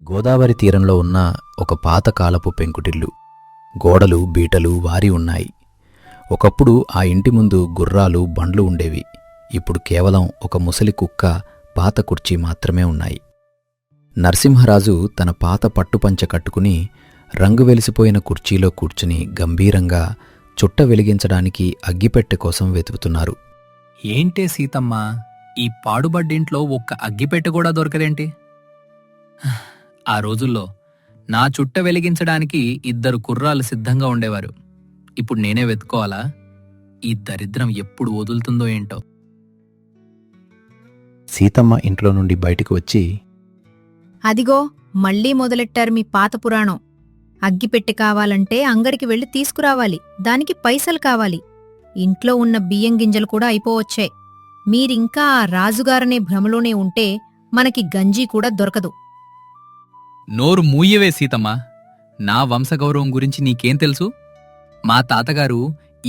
గోదావరి తీరంలో ఉన్న ఒక పాతకాలపు పెంకుటిల్లు. గోడలు బీటలు వారి ఉన్నాయి. ఒకప్పుడు ఆ ఇంటి ముందు గుర్రాలు బండ్లు ఉండేవి. ఇప్పుడు కేవలం ఒక ముసలి కుక్క, పాత కుర్చీ మాత్రమే ఉన్నాయి. నరసింహరాజు తన పాత పట్టుపంచ కట్టుకుని రంగు వెలిసిపోయిన కుర్చీలో కూర్చుని గంభీరంగా చుట్ట వెలిగించడానికి అగ్గిపెట్టె కోసం వెతుకుతున్నారు. ఏంటే సీతమ్మ, ఈ పాడుబడ్డింట్లో ఒక్క అగ్గిపెట్టె కూడా దొరకదేంటి? ఆ రోజుల్లో నా చుట్ట వెలిగించడానికి 2 కుర్రాలు సిద్ధంగా ఉండేవారు. ఇప్పుడు నేనే వెతుక్కోవాలా? ఈ దరిద్రం ఎప్పుడు వదులుతుందో ఏంటో. సీతమ్మ ఇంట్లో నుండి బయటికి వచ్చి, అదిగో మళ్ళీ మొదలెట్టారు మీ పాత పురాణం. అగ్గిపెట్టె కావాలంటే అంగడికి వెళ్ళి తీసుకురావాలి, దానికి పైసలు కావాలి. ఇంట్లో ఉన్న బియ్యం గింజలు కూడా అయిపోవచ్చాయి. మీరింకా ఆ రాజుగారనే భ్రమలోనే ఉంటే మనకి గంజి కూడా దొరకదు. నోరు మూయవే సీతమ్మ. నా వంశగౌరవం గురించి నీకేం తెలుసు? మా తాతగారు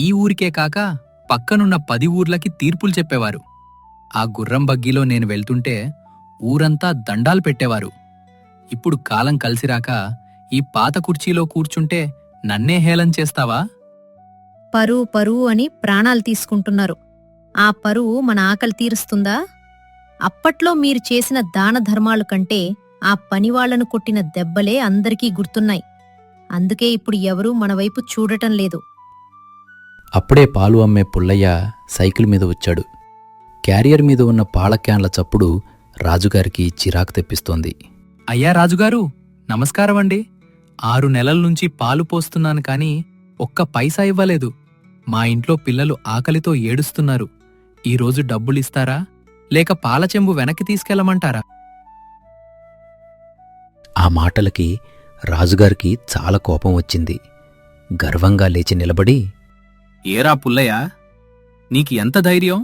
ఈ ఊరికే కాక పక్కనున్న 10 ఊర్లకి తీర్పులు చెప్పేవారు. ఆ గుర్రం బగ్గీలో నేను వెళ్తుంటే ఊరంతా దండాలు పెట్టేవారు. ఇప్పుడు కాలం కలిసిరాక ఈ పాత కుర్చీలో కూర్చుంటే నన్నే హేళన చేస్తావా? పరువు పరువు అని ప్రాణాలు తీసుకుంటున్నారు. ఆ పరువు మన ఆకలి తీరుస్తుందా? అప్పట్లో మీరు చేసిన దాన ధర్మాలు కంటే ఆ పనివాళ్లను కొట్టిన దెబ్బలే అందరికీ గుర్తున్నాయి. అందుకే ఇప్పుడు ఎవరూ మనవైపు చూడటం లేదు. అప్పుడే పాలు అమ్మే పుల్లయ్య సైకిల్ మీద వచ్చాడు. క్యారియర్ మీద ఉన్న పాల క్యాన్ల చప్పుడు రాజుగారికి చిరాకు తెప్పిస్తోంది. అయ్యా రాజుగారు, నమస్కారమండి. 6 నెలల నుంచి పాలు పోస్తున్నాను కాని ఒక్క పైసా ఇవ్వలేదు. మా ఇంట్లో పిల్లలు ఆకలితో ఏడుస్తున్నారు. ఈరోజు డబ్బులిస్తారా, లేక పాల చెంబు వెనక్కి తీసుకెళ్లమంటారా? ఆ మాటలకి రాజుగారికి చాలా కోపం వచ్చింది. గర్వంగా లేచి నిలబడి, ఏరా పుల్లయ్య, నీకు ఎంత ధైర్యం?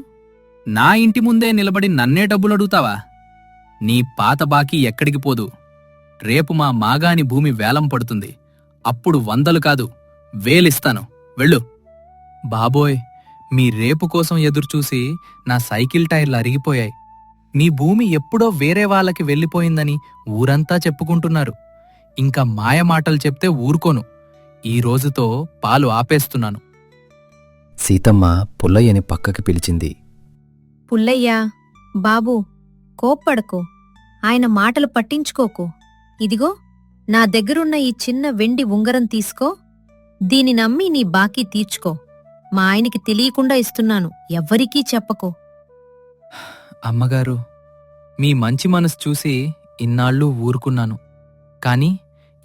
నా ఇంటి ముందే నిలబడి నన్నే డబ్బులడుగుతావా? నీ పాత బాకీ ఎక్కడికి పోదు. రేపు మా మాగాని భూమి వేలం పడుతుంది. అప్పుడు 100 కాదు 1000 ఇస్తాను. వెళ్ళు. బాబోయ్, మీ రేపు కోసం ఎదురుచూసి నా సైకిల్ టైర్లు అరిగిపోయాయి. మీ భూమి ఎప్పుడో వేరే వాళ్ళకి వెళ్ళిపోయిందని ఊరంతా చెప్పుకుంటున్నారు. ఇంకా మాయమాటలు చెప్తే ఊరుకోను. ఈ రోజుతో పాలు ఆపేస్తున్నాను. సీతమ్మ పుల్లయ్యని పక్కకి పిలిచింది. పుల్లయ్యా, బాబూ, కోప్పడకు. ఆయన మాటలు పట్టించుకోకు. ఇదిగో నా దగ్గరున్న ఈ చిన్న వెండి ఉంగరం తీసుకో. దీని నమ్మి నీ బాకీ తీర్చుకో. మా ఆయనకి తెలియకుండా ఇస్తున్నాను, ఎవ్వరికీ చెప్పకు. అమ్మగారు, మీ మంచి మనసు చూసి ఇన్నాళ్ళు ఊరుకున్నాను. కాని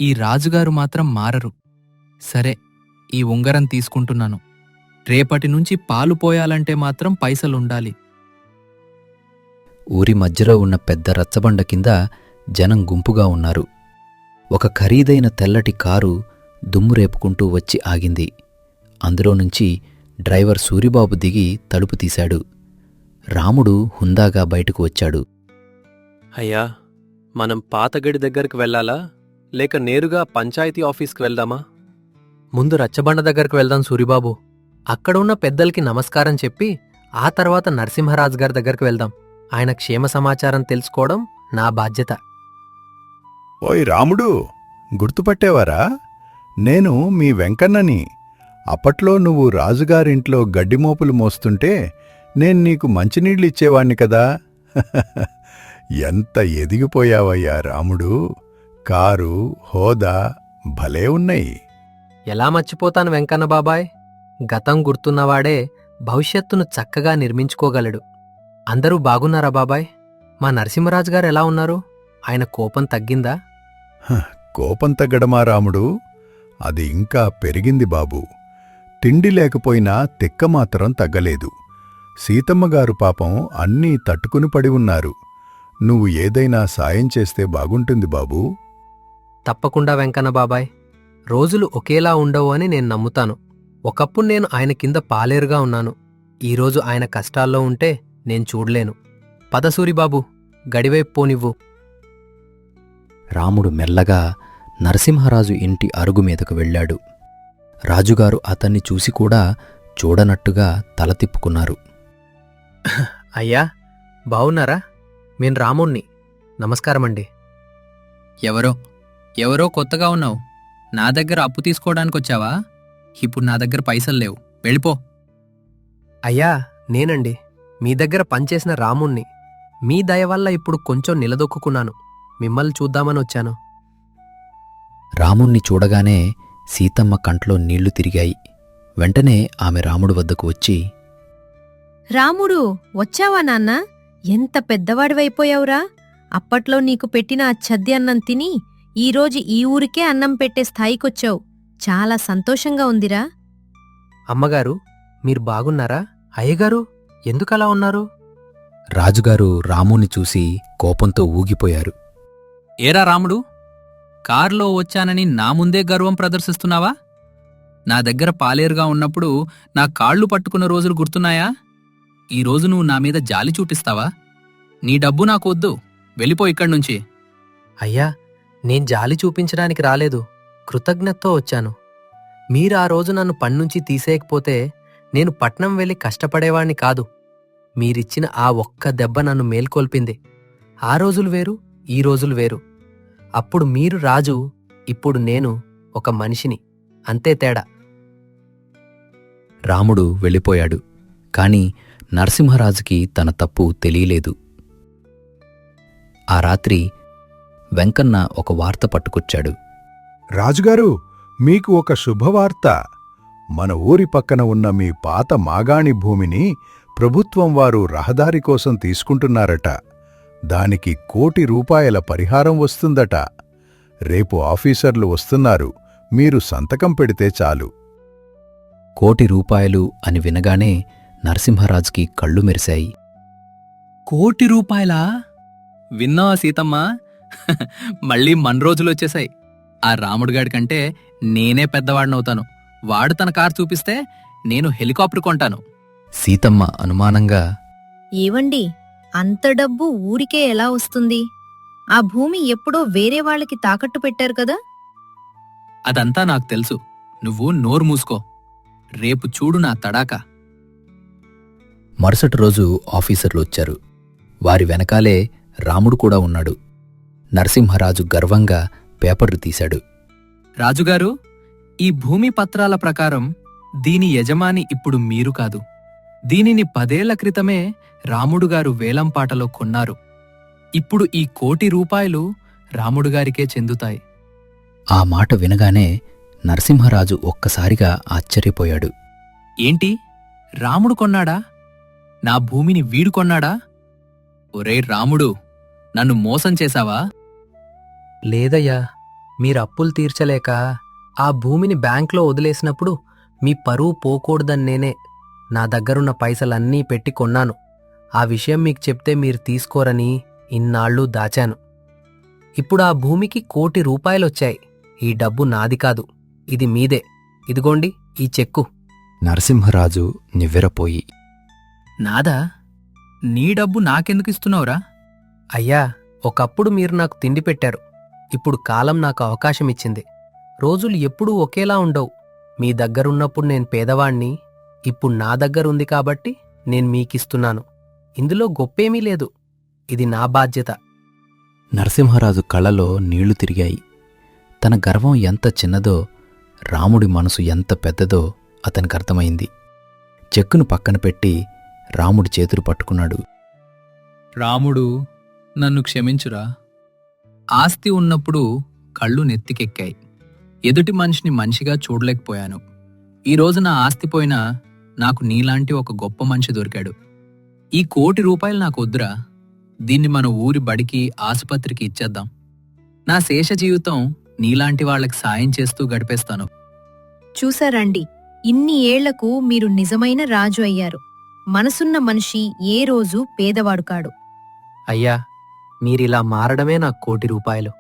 ఈ రాజుగారు మాత్రం మారరు. సరే, ఈ ఉంగరం తీసుకుంటున్నాను. రేపటి నుంచి పాలు పోయాలంటే మాత్రం పైసలుండాలి. ఊరి మధ్యలో ఉన్న పెద్ద రచ్చబండ కింద జనం గుంపుగా ఉన్నారు. ఒక ఖరీదైన తెల్లటి కారు దుమ్ము రేపుకుంటూ వచ్చి ఆగింది. అందులో నుంచి డ్రైవర్ సూరిబాబు దిగి తలుపు తీశాడు. రాముడు హుందాగా బయటకు వచ్చాడు. అయ్యా, మనం పాతగడి దగ్గరికి వెళ్ళాలా, లేక నేరుగా పంచాయతీ ఆఫీస్కి వెళ్దామా? ముందు రచ్చబండ దగ్గరకు వెళ్దాం సూరిబాబు. అక్కడ ఉన్న పెద్దలకి నమస్కారం చెప్పి ఆ తర్వాత నరసింహరాజు గారి దగ్గరకు వెళ్దాం. ఆయన క్షేమ సమాచారం తెలుసుకోవడం నా బాధ్యత. ఓయ్ రాముడు, గుర్తుపట్టేవారా? నేను మీ వెంకన్నని. అప్పట్లో నువ్వు రాజుగారింట్లో గడ్డిమోపులు మోస్తుంటే నేను నీకు మంచినీళ్ళిచ్చేవాణ్ణి కదా. ఎంత ఎదిగిపోయావయ్యా రాముడు. కారు, హోదా భలే ఉన్నాయి. ఎలా మర్చిపోతాను వెంకన్న బాబాయ్. గతం గుర్తున్నవాడే భవిష్యత్తును చక్కగా నిర్మించుకోగలడు. అందరూ బాగున్నారా బాబాయ్? మా నరసింహరాజు గారు ఎలా ఉన్నారు? ఆయన కోపం తగ్గిందా? కోపం తగ్గడమా రాముడు? అది ఇంకా పెరిగింది బాబూ. తిండి లేకపోయినా తిక్క మాత్రం తగ్గలేదు. సీతమ్మగారు పాపం అన్నీ తట్టుకుని పడి ఉన్నారు. నువ్వు ఏదైనా సాయం చేస్తే బాగుంటుంది బాబూ. తప్పకుండా వెంకన్న బాబాయ్. రోజులు ఒకేలా ఉండవు అని నేను నమ్ముతాను. ఒకప్పుడు నేను ఆయన కింద పాలేరుగా ఉన్నాను. ఈరోజు ఆయన కష్టాల్లో ఉంటే నేను చూడలేను. పద సూరిబాబు, గడివైపు పోనివ్వు. రాముడు మెల్లగా నరసింహరాజు ఇంటి అరుగు మీదకు వెళ్ళాడు. రాజుగారు అతన్ని చూసి కూడా చూడనట్టుగా తల తిప్పుకున్నారు. అయ్యా, బావున్నారా? నేను రాముణ్ణి. నమస్కారమండి. ఎవరో కొత్తగా ఉన్నావు. నా దగ్గర అప్పు తీసుకోవడానికొచ్చావా? ఇప్పుడు నా దగ్గర పైసలు లేవు, వెళ్ళిపో. అయ్యా, నేనండి, మీ దగ్గర పనిచేసిన రాముణ్ణి. మీ దయ వల్ల ఇప్పుడు కొంచెం నిలదొక్కున్నాను. మిమ్మల్ని చూద్దామని వచ్చాను. రాముణ్ణి చూడగానే సీతమ్మ కంట్లో నీళ్లు తిరిగాయి. వెంటనే ఆమె రాముడు వద్దకు వచ్చి, రాముడు, వచ్చావా నాన్నా? ఎంత పెద్దవాడివైపోయావురా! అప్పట్లో నీకు పెట్టిన ఆ చద్ది అన్నం తిని ఈరోజు ఈ ఊరికే అన్నం పెట్టే స్థాయికొచ్చావు. చాలా సంతోషంగా ఉందిరా. అమ్మగారు, మీరు బాగున్నారా? అయ్యగారు, ఎందుకలా ఉన్నారు? రాజుగారు రాముని చూసి కోపంతో ఊగిపోయారు. ఏరా రాముడు, కారులో వచ్చానని నా ముందే గర్వం ప్రదర్శిస్తున్నావా? నా దగ్గర పాలేరుగా ఉన్నప్పుడు నా కాళ్ళు పట్టుకున్న రోజులు గుర్తున్నాయా? ఈ రోజు నువ్వు నా మీద జాలి చూపిస్తావా? నీ డబ్బు నాకు వద్దు, వెళ్ళిపో ఇక్కడ్నుంచి. అయ్యా, నేను జాలి చూపించడానికి రాలేదు, కృతజ్ఞతతో వచ్చాను. మీరు ఆ రోజు నన్ను పన్నుంచి తీసేయకపోతే నేను పట్నం వెళ్ళి కష్టపడేవాణ్ణి కాదు. మీరిచ్చిన ఆ ఒక్క దెబ్బ నన్ను మేల్కొల్పింది. ఆ రోజులు వేరు, ఈ రోజులు వేరు. అప్పుడు మీరు రాజు, ఇప్పుడు నేను ఒక మనిషిని, అంతే తేడా. రాముడు వెళ్ళిపోయాడు. కాని నరసింహరాజుకి తన తప్పు తెలియలేదు. ఆ రాత్రి వెంకన్న ఒక వార్త పట్టుకొచ్చాడు. రాజుగారు, మీకు ఒక శుభవార్త. మన ఊరి పక్కన ఉన్న మీ పాత మాగాణి భూమిని ప్రభుత్వం వారు రహదారి కోసం తీసుకుంటున్నారట. దానికి 1 కోటి రూపాయల పరిహారం వస్తుందట. రేపు ఆఫీసర్లు వస్తున్నారు, మీరు సంతకం పెడితే చాలు. 1 కోటి రూపాయలు అని వినగానే నరసింహరాజుకి కళ్ళు మెరిశాయి. 1 కోటి రూపాయలా? విన్నావా సీతమ్మ? మళ్ళీ మన రోజులొచ్చేశాయి. ఆ రాముడిగాడి కంటే నేనే పెద్దవాడినవుతాను. వాడు తన కారు చూపిస్తే నేను హెలికాప్టర్ కొంటాను. సీతమ్మ అనుమానంగా, ఏవండి, అంత డబ్బు ఊరికే ఎలా వస్తుంది? ఆ భూమి ఎప్పుడో వేరే వాళ్ళకి తాకట్టు పెట్టారు కదా? అదంతా నాకు తెలుసు, నువ్వు నోరు మూసుకో. రేపు చూడు నా తడాకా. మరుసటి రోజు ఆఫీసర్లు వచ్చారు. వారి వెనకాలే రాముడు కూడా ఉన్నాడు. నరసింహరాజు గర్వంగా పేపర్లు తీశాడు. రాజుగారు, ఈ భూమి పత్రాల ప్రకారం దీని యజమాని ఇప్పుడు మీరు కాదు. దీనిని 10 ఏళ్ల క్రితమే రాముడుగారు వేలంపాటలో కొన్నారు. ఇప్పుడు ఈ 1 కోటి రూపాయలు రాముడుగారికే చెందుతాయి. ఆ మాట వినగానే నరసింహరాజు ఒక్కసారిగా ఆశ్చర్యపోయాడు. ఏంటి, రాముడు కొన్నాడా? నా భూమిని వీడు కొన్నాడా? ఒరే రాముడు, నన్ను మోసం చేశావా? లేదయ్యా, మీరు అప్పులు తీర్చలేక ఆ భూమిని బ్యాంక్లో వదిలేసినప్పుడు మీ పరువు పోకూడదని నేనే నా దగ్గరున్న పైసలన్నీ పెట్టి కొన్నాను. ఆ విషయం మీకు చెప్తే మీరు తీసుకోరని ఇన్నాళ్ళు దాచాను. ఇప్పుడు ఆ భూమికి 1 కోటి రూపాయలొచ్చాయి. ఈ డబ్బు నాది కాదు, ఇది మీదే. ఇదిగోండి ఈ చెక్కు. నరసింహరాజు నివ్వెరపోయి, నాదా? నీ డబ్బు నాకెందుకిస్తున్నావురా? అయ్యా, ఒకప్పుడు మీరు నాకు తిండి పెట్టారు. ఇప్పుడు కాలం నాకు అవకాశమిచ్చింది. రోజులు ఎప్పుడూ ఒకేలా ఉండవు. మీ దగ్గరున్నప్పుడు నేను పేదవాణ్ణి, ఇప్పుడు నా దగ్గరుంది కాబట్టి నేను మీకిస్తున్నాను. ఇందులో గొప్పేమీ లేదు. ఇది నా బాధ్యత. నరసింహరాజు కళ్ళలో నీళ్లు తిరిగాయి. తన గర్వం ఎంత చిన్నదో, రాముడి మనసు ఎంత పెద్దదో అతనికి అర్థమైంది. చెక్కును పక్కన పెట్టి రాముడి చేతులు పట్టుకున్నాడు. రాముడు, నన్ను క్షమించురా. ఆస్తి ఉన్నప్పుడు కళ్ళు నెత్తికెక్కాయి. ఎదుటి మనిషిని మనిషిగా చూడలేకపోయాను. ఈరోజు నా ఆస్తి పోయినా నాకు నీలాంటి ఒక గొప్ప మనిషి దొరికాడు. ఈ 1 కోటి రూపాయలు నాకు వద్దురా. దీన్ని మన ఊరి బడికి, ఆసుపత్రికి ఇచ్చేద్దాం. నా శేష జీవితం నీలాంటి వాళ్లకి సాయం చేస్తూ గడిపేస్తాను. చూసారండి, ఇన్ని ఏళ్లకు మీరు నిజమైన రాజు అయ్యారు. మనసున్న మనిషి ఏ రోజూ పేదవాడు కాడు. అయ్యా, మీరిలా మారడమే నాకు 1 కోటి రూపాయలు.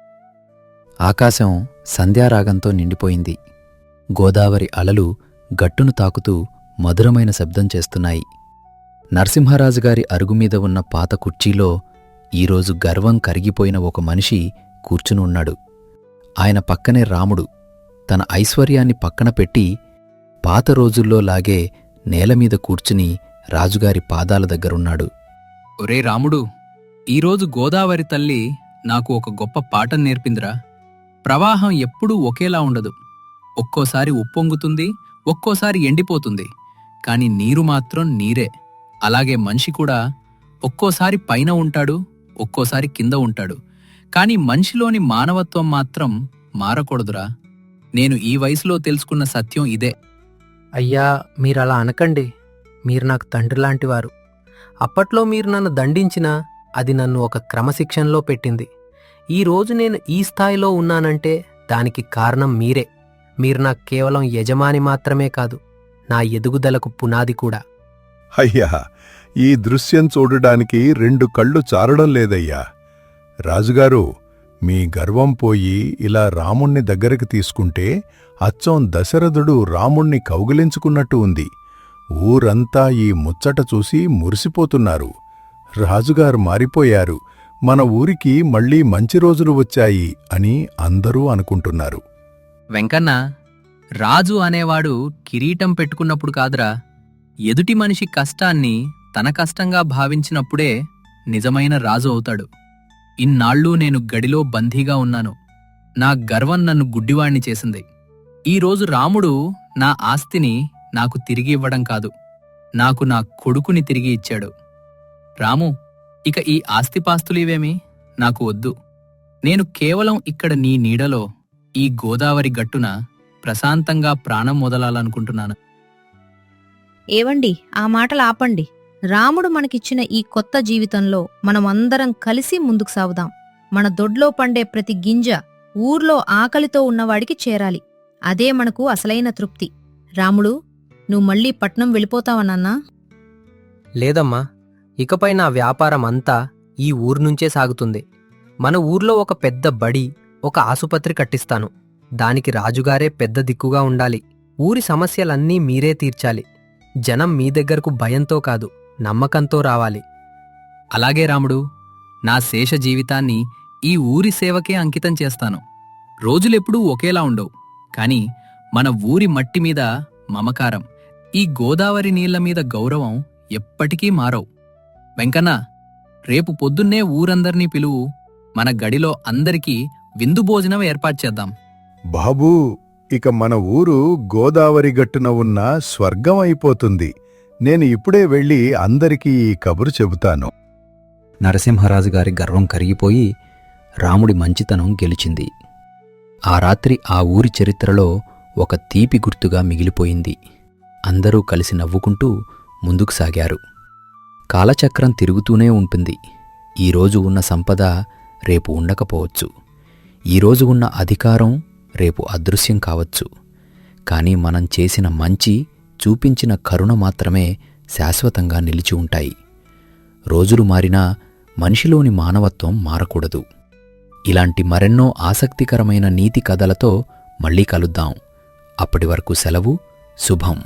ఆకాశం సంధ్యారాగంతో నిండిపోయింది. గోదావరి అలలు గట్టును తాకుతూ మధురమైన శబ్దం చేస్తున్నాయి. నరసింహరాజుగారి అరుగుమీద ఉన్న పాత కుర్చీలో ఈరోజు గర్వం కరిగిపోయిన ఒక మనిషి కూర్చుని ఉన్నాడు. ఆయన పక్కనే రాముడు తన ఐశ్వర్యాన్ని పక్కన పెట్టి పాత రోజుల్లో లాగే నేలమీద కూర్చుని రాజుగారి పాదాల దగ్గరున్నాడు. ఒరే రాముడు, ఈరోజు గోదావరి తల్లి నాకు ఒక గొప్ప పాఠం నేర్పిందిరా. ప్రవాహం ఎప్పుడూ ఒకేలా ఉండదు. ఒక్కోసారి ఉప్పొంగుతుంది, ఒక్కోసారి ఎండిపోతుంది. కాని నీరు మాత్రం నీరే. అలాగే మనిషి కూడా ఒక్కోసారి పైన ఉంటాడు, ఒక్కోసారి కింద ఉంటాడు. కాని మనిషిలోని మానవత్వం మాత్రం మారకూడదురా. నేను ఈ వయసులో తెలుసుకున్న సత్యం ఇదే. అయ్యా, మీరలా అనకండి. మీరు నాకు తండ్రి లాంటివారు. అప్పట్లో మీరు నన్ను దండించినా అది నన్ను ఒక క్రమశిక్షణలో పెట్టింది. ఈరోజు నేను ఈ స్థాయిలో ఉన్నానంటే దానికి కారణం మీరే. మీరు నాకు కేవలం యజమాని మాత్రమే కాదు, నా ఎదుగుదలకు పునాది కూడా. అయ్యా, ఈ దృశ్యం చూడడానికి 2 కళ్ళు చారడం లేదయ్యా. రాజుగారు, మీ గర్వం పోయి ఇలా రాముణ్ణి దగ్గరికి తీసుకుంటే అచ్చం దశరథుడు రాముణ్ణి కౌగిలించుకున్నట్టు ఉంది. ఊరంతా ఈ ముచ్చట చూసి మురిసిపోతున్నారు. రాజుగారు మారిపోయారు, మన ఊరికి మళ్ళీ మంచి రోజులు వచ్చాయి అని అందరూ అనుకుంటున్నారు. వెంకన్న, రాజు అనేవాడు కిరీటం పెట్టుకున్నప్పుడు కాదురా, ఎదుటి మనిషి కష్టాన్ని తన కష్టంగా భావించినప్పుడే నిజమైన రాజు అవుతాడు. ఇన్నాళ్ళూ నేను గడిలో బందీగా ఉన్నాను. నా గర్వం నన్ను గుడ్డివాణ్ణి చేసింది. ఈరోజు రాముడు నా ఆస్తిని నాకు తిరిగి ఇవ్వడం కాదు, నాకు నా కొడుకుని తిరిగి ఇచ్చాడు. రాము, ఇక ఈ ఆస్తిపాస్తులివేమీ నాకు వద్దు. నేను కేవలం ఇక్కడ నీ నీడలో ఈ గోదావరి గట్టున ప్రశాంతంగా ప్రాణం మొదలాలనుకుంటున్నాను. ఏవండి, ఆ మాటలు ఆపండి. రాముడు మనకిచ్చిన ఈ కొత్త జీవితంలో మనమందరం కలిసి ముందుకు సాగుదాం. మన దొడ్లో పండే ప్రతి గింజ ఊర్లో ఆకలితో ఉన్నవాడికి చేరాలి. అదే మనకు అసలైన తృప్తి. రాముడు, నువ్వు మళ్ళీ పట్నం వెళ్ళిపోతావనన్నా? లేదమ్మా, ఇకపై నా వ్యాపారం అంతా ఈ ఊరు నుంచే సాగుతుంది. మన ఊర్లో ఒక పెద్ద బడి, ఒక ఆసుపత్రి కట్టిస్తాను. దానికి రాజుగారే పెద్ద దిక్కుగా ఉండాలి. ఊరి సమస్యలన్నీ మీరే తీర్చాలి. జనం మీ దగ్గరకు భయంతో కాదు, నమ్మకంతో రావాలి. అలాగే రాముడు, నా శేష జీవితాన్ని ఈ ఊరి సేవకే అంకితం చేస్తాను. రోజులెప్పుడూ ఒకేలా ఉండవు, కాని మన ఊరి మట్టి మీద మమకారం, ఈ గోదావరి నీళ్ల మీద గౌరవం ఎప్పటికీ మారవు. వెంకన్న, రేపు పొద్దున్నే ఊరందర్నీ పిలువు. మన గడిలో అందరికీ విందు భోజనం ఏర్పాటు చేద్దాం. బాబూ, ఇక మన ఊరు గోదావరి గట్టున ఉన్న స్వర్గం అయిపోతుంది. నేను ఇప్పుడే వెళ్ళి అందరికీ ఈ కబురు చెబుతాను. నరసింహరాజు గారి గర్వం కరిగిపోయి రాముడి మంచితనం గెలిచింది. ఆ రాత్రి ఆ ఊరి చరిత్రలో ఒక తీపి గుర్తుగా మిగిలిపోయింది. అందరూ కలిసి నవ్వుకుంటూ ముందుకు సాగారు. కాలచక్రం తిరుగుతూనే ఉంటుంది. ఈరోజు ఉన్న సంపద రేపు ఉండకపోవచ్చు. ఈరోజు ఉన్న అధికారం రేపు అదృశ్యం కావచ్చు. కాని మనం చేసిన మంచి, చూపించిన కరుణ మాత్రమే శాశ్వతంగా నిలిచి ఉంటాయి. రోజులు మారినా మనిషిలోని మానవత్వం మారకూడదు. ఇలాంటి మరెన్నో ఆసక్తికరమైన నీతి కథలతో మళ్ళీ కలుద్దాం. అప్పటి వరకు సెలవు. శుభం.